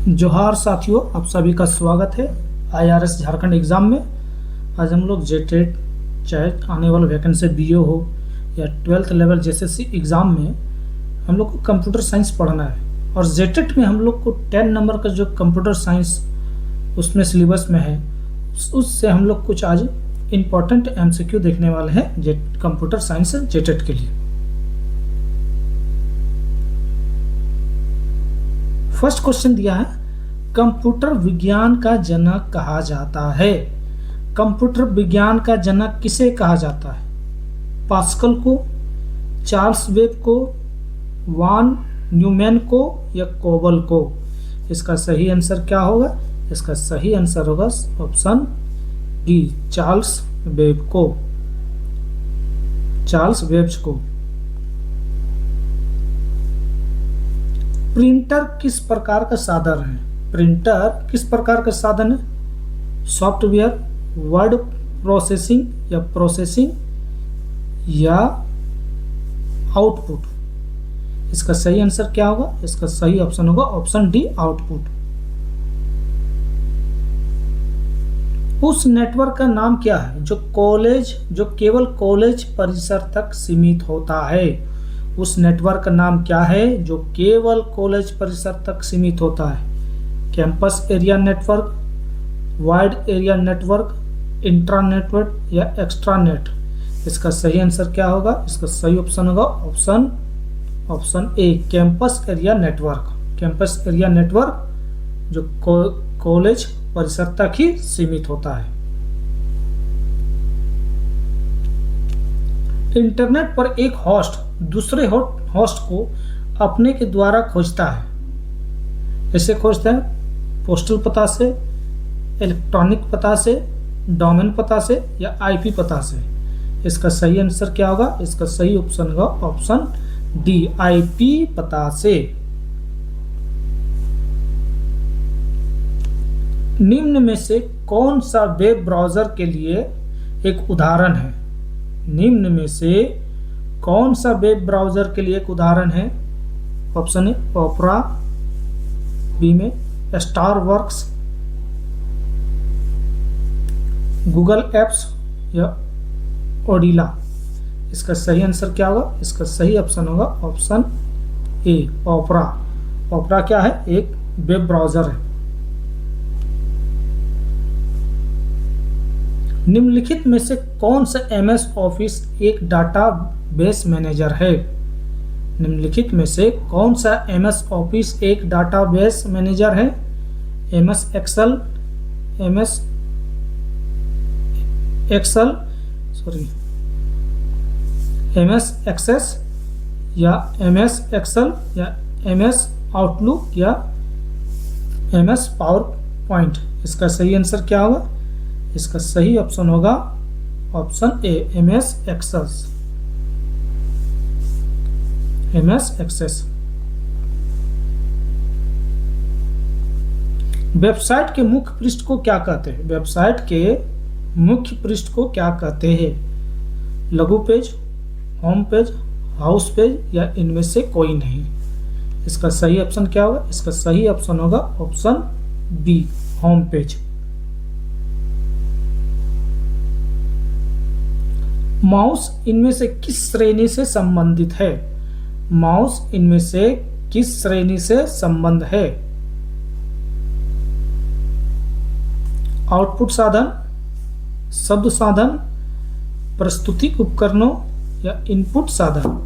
जोहार साथियों, आप सभी का स्वागत है आईआरएस झारखंड एग्ज़ाम में। आज हम लोग जेटेट चाहे आने वाला वैकेंसी बीओ हो या 12th लेवल जेएसएससी एग्ज़ाम में हम लोग को कंप्यूटर साइंस पढ़ना है। और जेटेट में हम लोग को 10 नंबर का जो कंप्यूटर साइंस उसमें सिलेबस में है, उससे हम लोग कुछ आज इम्पॉर्टेंट एमसीक्यू देखने वाले हैं कंप्यूटर साइंस जेटेट के लिए। फर्स्ट क्वेश्चन दिया है, कंप्यूटर विज्ञान का जनक कहा जाता है। कंप्यूटर विज्ञान का जनक किसे कहा जाता है? पास्कल को, चार्ल्स वेब को, वान न्यूमैन को या कोबल को? इसका सही आंसर क्या होगा? इसका सही आंसर होगा ऑप्शन डी, चार्ल्स वेब को। चार्ल्स वेब्स को। प्रिंटर किस प्रकार का साधन है? प्रिंटर किस प्रकार का साधन है? सॉफ्टवेयर, वर्ड प्रोसेसिंग या प्रोसेसिंग या आउटपुट? इसका सही आंसर क्या होगा? इसका सही ऑप्शन होगा ऑप्शन डी, आउटपुट। उस नेटवर्क का नाम क्या है जो केवल कॉलेज परिसर तक सीमित होता है? उस नेटवर्क का नाम क्या है जो केवल कॉलेज परिसर तक सीमित होता है? Campus area network, wide area network, intra network या एक्स्ट्रा नेट? इसका सही आंसर क्या होगा? इसका सही ऑप्शन होगा ऑप्शन ए, campus area network. Campus area network जो कॉलेज परिसर तक ही सीमित होता है। इंटरनेट पर एक होस्ट दूसरे होस्ट को अपने के द्वारा खोजता है। ऐसे खोजता है पोस्टल पता से, इलेक्ट्रॉनिक पता से, डोमेन पता से या आईपी पता से? इसका सही आंसर क्या होगा? इसका सही ऑप्शन होगा ऑप्शन डी, आईपी पता से। निम्न में से कौन सा वेब ब्राउज़र के लिए एक उदाहरण है? निम्न में से कौन सा वेब ब्राउज़र के लिए एक उदाहरण है? ऑप्शन ए ओपेरा, बी में स्टार वर्क्स, गूगल एप्स या ओडिला? इसका सही आंसर क्या होगा? इसका सही ऑप्शन होगा ऑप्शन ए, ओपेरा। ओपेरा क्या है? एक वेब ब्राउज़र है। निम्नलिखित में से कौन सा एमएस ऑफिस एक डाटाबेस मैनेजर है? निम्नलिखित में से कौन सा एमएस ऑफिस एक डाटाबेस मैनेजर है? एमएस एक्सेल, एमएस एक्सेस या एमएस एक्सेल या एमएस आउटलुक या एमएस पावर पॉइंट? इसका सही आंसर क्या होगा? इसका सही ऑप्शन होगा option A, MS Access. MS Access. Website के मुख्य पृष्ठ को क्या कहते हैं? वेबसाइट के मुख्य पृष्ठ को क्या कहते हैं? लघु page, home page, house page या इनमें से कोई नहीं? इसका सही ऑप्शन क्या होगा? इसका सही ऑप्शन होगा option B, home page. Mouse इनमें से किस श्रेणी से संबंधित है? माउस इनमें से किस श्रेणी से संबंध है? आउटपुट साधन, शब्द साधन, प्रस्तुति उपकरणों या इनपुट साधन?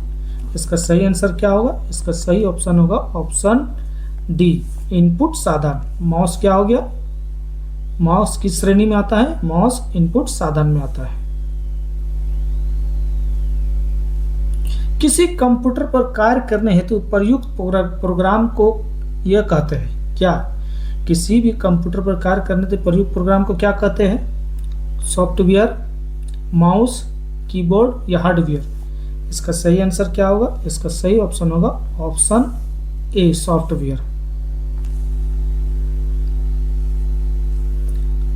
इसका सही आंसर क्या होगा? इसका सही ऑप्शन होगा ऑप्शन डी, इनपुट साधन। माउस क्या हो गया? माउस किस श्रेणी में आता है? माउस इनपुट साधन में आता है। किसी कंप्यूटर पर कार्य करने हेतु प्रयुक्त प्रोग्राम को यह कहते हैं क्या? किसी भी कंप्यूटर पर कार्य करने हेतु प्रयुक्त प्रोग्राम को क्या कहते हैं? सॉफ्टवेयर, माउस, कीबोर्ड या हार्डवेयर? इसका सही आंसर क्या होगा? इसका सही ऑप्शन होगा ऑप्शन ए, सॉफ्टवेयर।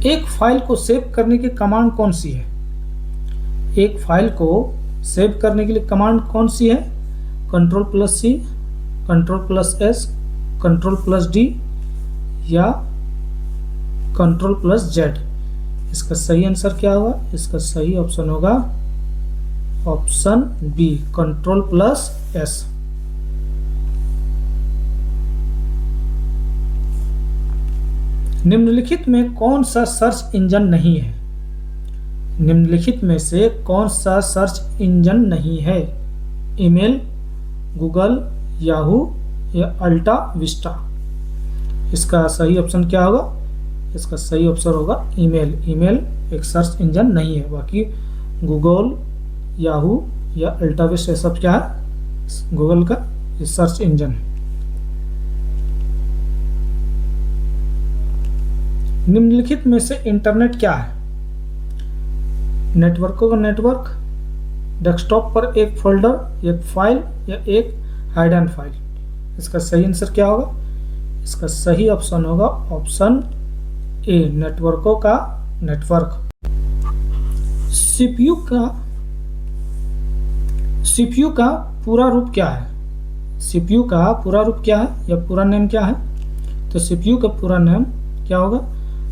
एक फाइल को सेव करने की कमांड कौन सी है? एक फाइल को सेव करने के लिए कमांड कौन सी है? Ctrl+C, Ctrl+S, Ctrl+D या Ctrl+Z। इसका सही आंसर क्या होगा? इसका सही ऑप्शन होगा ऑप्शन बी, Ctrl+S। निम्नलिखित में कौन सा सर्च इंजन नहीं है? निम्नलिखित में से कौन सा सर्च इंजन नहीं है? ईमेल, गूगल, याहू या अल्टा विस्टा। इसका सही ऑप्शन क्या होगा? इसका सही ऑप्शन होगा ईमेल। ईमेल एक सर्च इंजन नहीं है। बाकी गूगल, याहू या अल्टा विस्टा ये सब क्या है? गूगल का सर्च इंजन है। निम्नलिखित में से इंटरनेट क्या है? नेटवर्कों का नेटवर्क, डेस्कटॉप पर एक फोल्डर, एक फाइल या एक हाइडन फाइल। इसका सही आंसर क्या होगा? इसका सही ऑप्शन होगा ऑप्शन ए, नेटवर्कों का नेटवर्क। सीपीयू का पूरा रूप क्या है? सीपीयू का पूरा रूप क्या है या पूरा नेम क्या है? तो सीपीयू का पूरा नेम क्या होगा?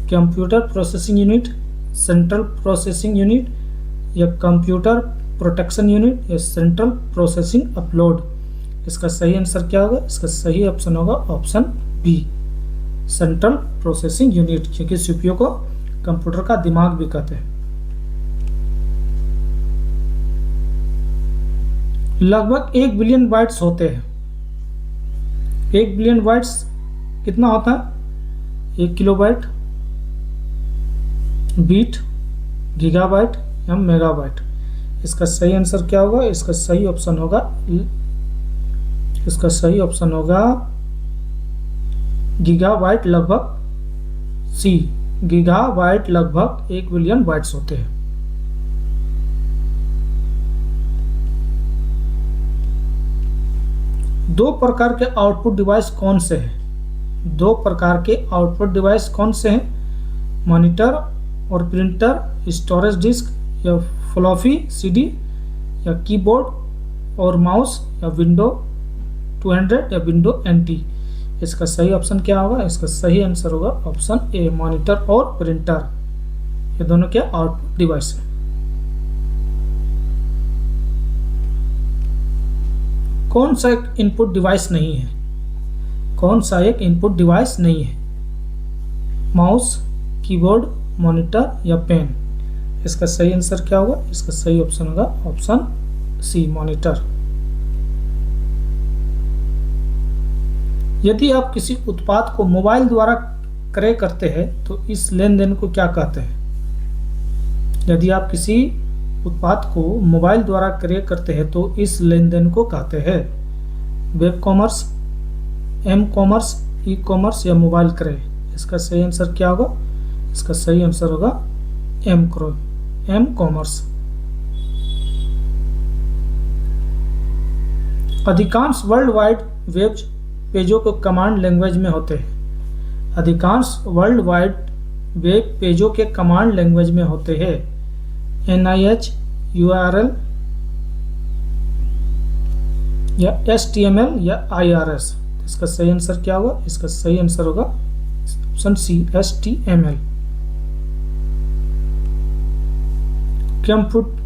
Computer processing unit, central processing unit या कंप्यूटर प्रोटेक्शन यूनिट या सेंट्रल प्रोसेसिंग अपलोड। इसका सही आंसर क्या होगा? इसका सही ऑप्शन होगा option B, central processing unit, क्योंकि सीपीयू को कंप्यूटर का दिमाग भी कहते हैं। लगभग 1 बिलियन बाइट्स होते हैं। 1 बिलियन बाइट्स कितना होता है? 1 किलोबाइट, बीट, गीगाबाइट या मेगाबाइट। इसका सही आंसर क्या होगा? इसका सही ऑप्शन होगा गीगाबाइट। लगभग सी, गीगाबाइट लगभग 1 बिलियन बाइट्स होते हैं। दो प्रकार के आउटपुट डिवाइस कौन से हैं? 2 प्रकार के आउटपुट डिवाइस कौन से हैं? मॉनिटर और प्रिंटर, स्टोरेज डिस्क या फ्लॉपी सीडी या कीबोर्ड और माउस या विंडो 200 या विंडो एनटी। इसका सही ऑप्शन क्या होगा? इसका सही आंसर होगा ऑप्शन ए, मॉनिटर और प्रिंटर। ये दोनों क्या आउटपुट डिवाइस है। कौन सा एक इनपुट डिवाइस नहीं है? कौन सा एक इनपुट डिवाइस नहीं है? माउस, कीबोर्ड, मॉनिटर या पेन। इसका सही आंसर क्या होगा? इसका सही ऑप्शन होगा ऑप्शन सी, मॉनिटर। यदि आप किसी उत्पाद को मोबाइल द्वारा क्रय करते हैं तो इस लेन देन को क्या कहते हैं? यदि आप किसी उत्पाद को मोबाइल द्वारा क्रय करते हैं तो इस लेन देन को कहते हैं web commerce, M commerce, e commerce या मोबाइल क्रय। इसका सही आंसर क्या होगा? इसका सही आंसर होगा एम कॉमर्स। अधिकांश वर्ल्ड वाइड वेब पेजों को कमांड लैंग्वेज में होते हैं। अधिकांश वर्ल्ड वाइड वेब पेजों के कमांड लैंग्वेज में होते हैं NIH, URL या HTML या IRS। इसका सही आंसर क्या होगा? इसका सही आंसर होगा ऑप्शन सी, HTML।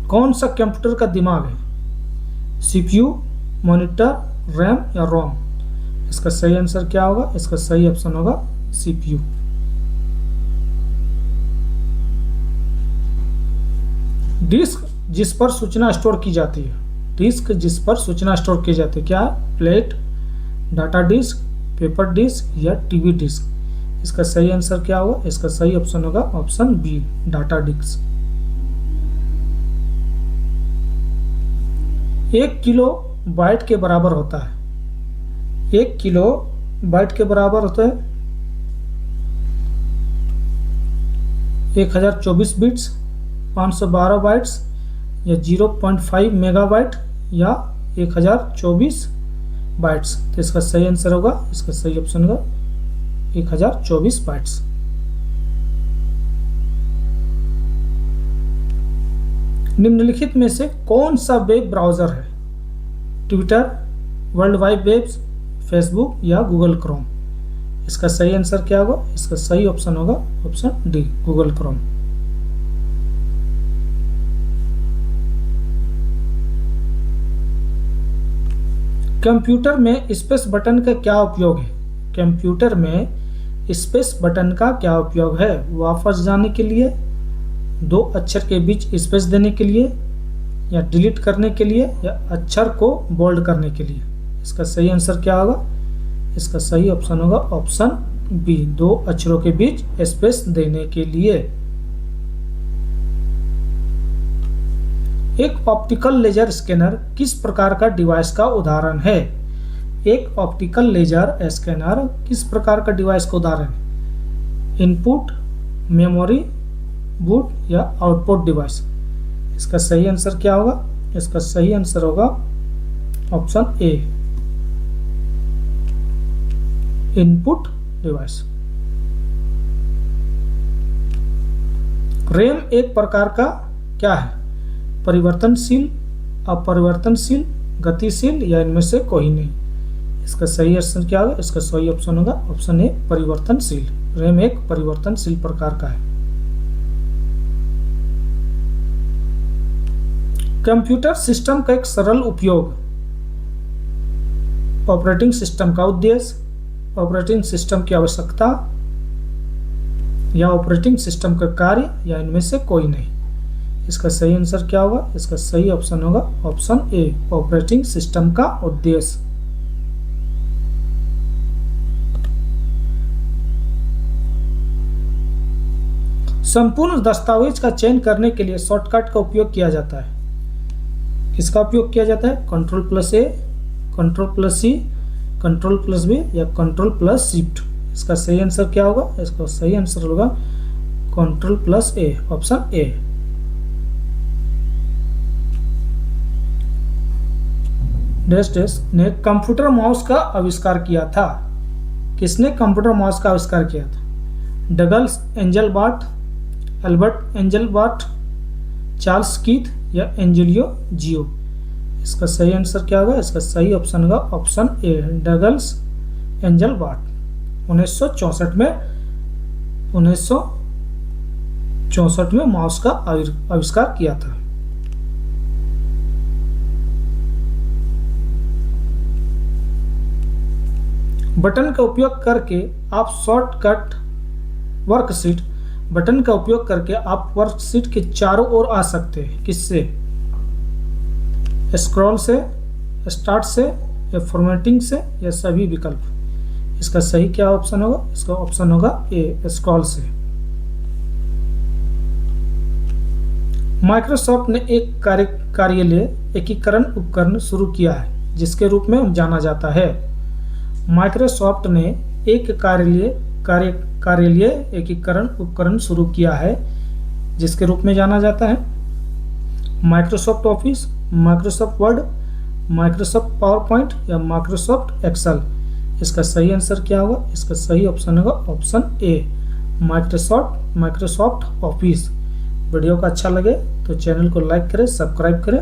कौन सा कंप्यूटर का दिमाग है? CPU, मॉनिटर, रैम या रोम। इसका सही आंसर क्या होगा? इसका सही ऑप्शन होगा CPU। डिस्क जिस पर सूचना स्टोर की जाती है। डिस्क जिस पर सूचना स्टोर की जाती है क्या है? Plate, data disk, paper disk या टीवी डिस्क। इसका सही आंसर क्या होगा? इसका सही ऑप्शन होगा option B, data disk. 1 kilobyte के बराबर होता है। 1 किलो बाइट के बराबर होता है 1024 बिट्स, 512 बाइट्स या 0.5 मेगाबाइट या 1024 बाइट्स। तो इसका सही आंसर होगा, इसका सही ऑप्शन होगा 1024 बाइट्स। निम्नलिखित में से कौन सा वेब ब्राउजर है? Twitter, world wide web, Facebook या गूगल क्रोम। इसका सही आंसर क्या होगा? इसका सही ऑप्शन होगा option D, Google Chrome. Computer में स्पेस बटन का क्या उपयोग है? कंप्यूटर में स्पेस बटन का क्या उपयोग है? वापस जाने के लिए, दो अक्षर के बीच स्पेस देने के लिए, या डिलीट करने के लिए, या अक्षर को बोल्ड करने के लिए? इसका सही आंसर क्या होगा? इसका सही ऑप्शन होगा ऑप्शन बी, दो अक्षरों के बीच स्पेस देने के लिए। एक ऑप्टिकल लेजर स्कैनर किस प्रकार का डिवाइस का उदाहरण है? एक ऑप्टिकल लेजर स्कैनर किस प्रकार का डिवाइस का उदाहरण है? इनपुट, मेमोरी, बूट या आउटपुट डिवाइस? इसका सही आंसर क्या होगा? इसका सही आंसर होगा ऑप्शन ए, इनपुट डिवाइस। रैम एक प्रकार का क्या है? परिवर्तनशील, अपरिवर्तनशील, गतिशील या इनमें से कोई नहीं? इसका सही आंसर क्या होगा? इसका सही ऑप्शन होगा ऑप्शन ए, परिवर्तनशील। रैम एक परिवर्तनशील प्रकार का है। कंप्यूटर सिस्टम का एक सरल उपयोग। ऑपरेटिंग सिस्टम का उद्देश्य, ऑपरेटिंग सिस्टम की आवश्यकता, या ऑपरेटिंग सिस्टम का कार्य, या इनमें से कोई नहीं? इसका सही आंसर क्या होगा? इसका सही ऑप्शन होगा ऑप्शन ए, ऑपरेटिंग सिस्टम का उद्देश्य। संपूर्ण दस्तावेज का चयन करने के लिए शॉर्टकट का उपयोग किया जाता है। किसका उपयोग किया जाता है? कंट्रोल प्लस ए, कंट्रोल प्लस सी, कंट्रोल प्लस बी या कंट्रोल प्लस शिफ्ट? इसका सही आंसर क्या होगा? इसका सही आंसर होगा control plus A, option A. ने कंप्यूटर माउस का आविष्कार किया था। किसने कंप्यूटर माउस का आविष्कार किया था? डगलस एंजलबार्ट, एल्बर्ट एंजलबार्ट, चार्ल्स कीथ या एंजेलियो जियो? इसका सही आंसर क्या होगा? इसका सही ऑप्शन होगा ऑप्शन ए, डगलस एंजलबार्ट। 1964 में माउस का आविष्कार किया था। बटन का उपयोग करके आप शॉर्टकट वर्कशीट, बटन का उपयोग करके आप वर्कशीट के चारों ओर आ सकते हैं। किससे? स्क्रॉल से, स्टार्ट से, या फॉर्मेटिंग से, या सभी विकल्प? इसका सही क्या ऑप्शन होगा? इसका ऑप्शन होगा ए, स्क्रॉल से। माइक्रोसॉफ्ट ने एक कार्यालय एकीकरण उपकरण शुरू किया है जिसके रूप में जाना जाता है। माइक्रोसॉफ्ट ने एक कार्यालय एकीकरण उपकरण शुरू किया है जिसके रूप में जाना जाता है। Microsoft office, Microsoft word, Microsoft power point या माइक्रोसॉफ्ट एक्सेल? इसका सही आंसर क्या होगा? इसका सही ऑप्शन होगा ऑप्शन ए, माइक्रोसॉफ्ट ऑफिस। वीडियो का अच्छा लगे तो चैनल को लाइक करें, सब्सक्राइब करें।